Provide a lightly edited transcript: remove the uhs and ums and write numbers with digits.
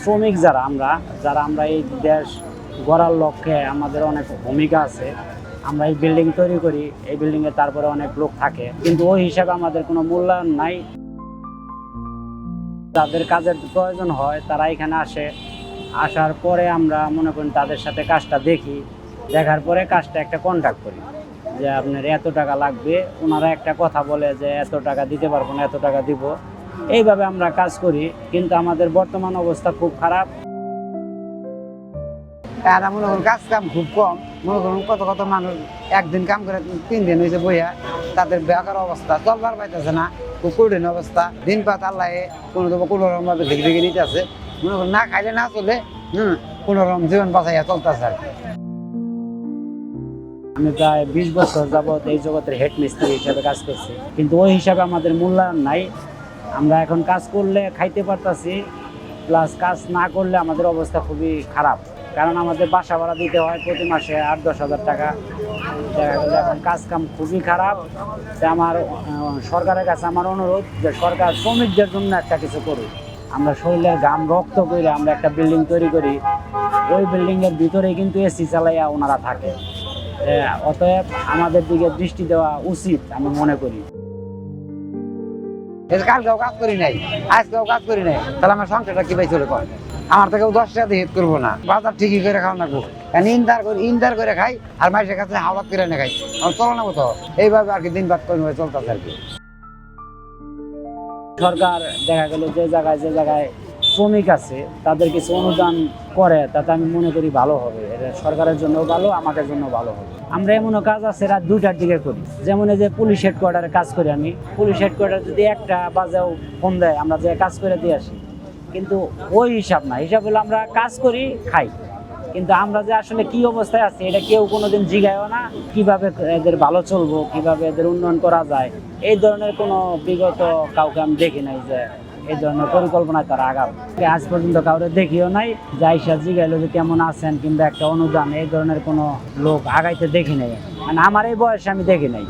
শ্রমিক যারা আমরা এই দেশ গড়ার লক্ষ্যে আমাদের অনেক ভূমিকা আছে। আমরা এই বিল্ডিং তৈরি করি, এই বিল্ডিংয়ে তারপরে অনেক লোক থাকে, কিন্তু ওই হিসাবে আমাদের কোনো মূল্যায়ন নাই। তাদের কাজের প্রয়োজন হয় তারা এখানে আসার পরে আমরা মনে করি তাদের সাথে কাজটা দেখি, দেখার পরে কাজটা একটা কন্ট্যাক্ট করি যে আপনার এত টাকা লাগবে। ওনারা একটা কথা বলে যে এত টাকা দিতে পারবো না, এত টাকা দিব। এইভাবে আমরা কাজ করি, কিন্তু আমাদের বর্তমান অবস্থা খুব খারাপ। মনে করুন কাজ কাম খুব কম। মনে করুন কত কত মানুষ একদিন কাম করে 3 দিন হয়েছে বইয়া, তাদের বেকার অবস্থা, চলবার পাইতেছে না, খুব কঠিন অবস্থা। দিন পাত আল্লাহ কোনো রকম ভাবে দেখে নিতে আছে। মনে করুন না খাইলে না চলে, কোনো রকম জীবন বাঁচাইয়া চলতেছে আর কি। আমি প্রায় 20 বছর যাবৎ এই জগতের হেড মিস্ত্রি হিসাবে কাজ করছি, কিন্তু ওই হিসাবে আমাদের মূল্যায়ন নাই। আমরা এখন কাজ করলে খাইতে পারতাছি, প্লাস কাজ না করলে আমাদের অবস্থা খুবই খারাপ। কারণ আমাদের বাসা ভাড়া দিতে হয় প্রতি মাসে 8-10 হাজার টাকা। দেখা গেল এখন কাজ কাম খুবই খারাপ। তাই আমার সরকারের কাছে আমার অনুরোধ যে সরকার শ্রমিকদের জন্য একটা কিছু করুক। আমরা শরীরের ঘাম রক্ত করে আমরা একটা বিল্ডিং তৈরি করি, ওই বিল্ডিংয়ের ভিতরেই কিন্তু এসি চালাইয়া ওনারা থাকে। অতএব আমাদের দিকে দৃষ্টি দেওয়া উচিত আমি মনে করি। কালকেও কাজ করি নাই, আজকেও কাজ করি নাই, তাহলে আমার সংসারটা কি ভাই চলে? আমার থেকেও 10 টাকা দিয়ে হেট করবো না, বাজার ঠিকই করে খাওয়া লাগবো। ইন্দার করে খাই আর মাইসের কাছে হাওলাত করে না খাই, আমার চলো না কোথাও। এইভাবে আর কি দিন বাদ করে চলতেছে আর কি। সরকার দেখা গেল যে জায়গায় শ্রমিক আছে তাদের কিছু অনুদান করে, তাতে আমি মনে করি ভালো হবে। এটা সরকারের জন্য ভালো, আমাদের জন্য ভালো হবে। আমরা এমনও কাজ আছে রাত 2টার দিকে করি, যেমন এই যে পুলিশ হেডকোয়ার্টারে কাজ করি। আমি পুলিশ হেডকোয়ার্টার যদি 1টা বাজেও ফোন দেয়, আমরা যে কাজ করে দিয়ে আসি, কিন্তু ওই হিসাব না। হিসাব হলো আমরা কাজ করি, খাই, কিন্তু আমরা যে আসলে কি অবস্থায় আছি এটা কেউ কোনোদিন জিগায়ও না। কিভাবে এদের ভালো চলবো, কিভাবে এদের উন্নয়ন করা যায়, এই ধরনের কোনো বিগত কাউকে আমি দেখি নাই যে এই ধরনের পরিকল্পনায় তারা আগাম। আজ পর্যন্ত কাউরে দেখিও নাই যাইসা জিগাইলো যে কেমন আছেন কিংবা একটা অনুদান, এই ধরনের কোনো লোক আগাইতে দেখি নাই। মানে আমার এই বয়সে আমি দেখি নাই।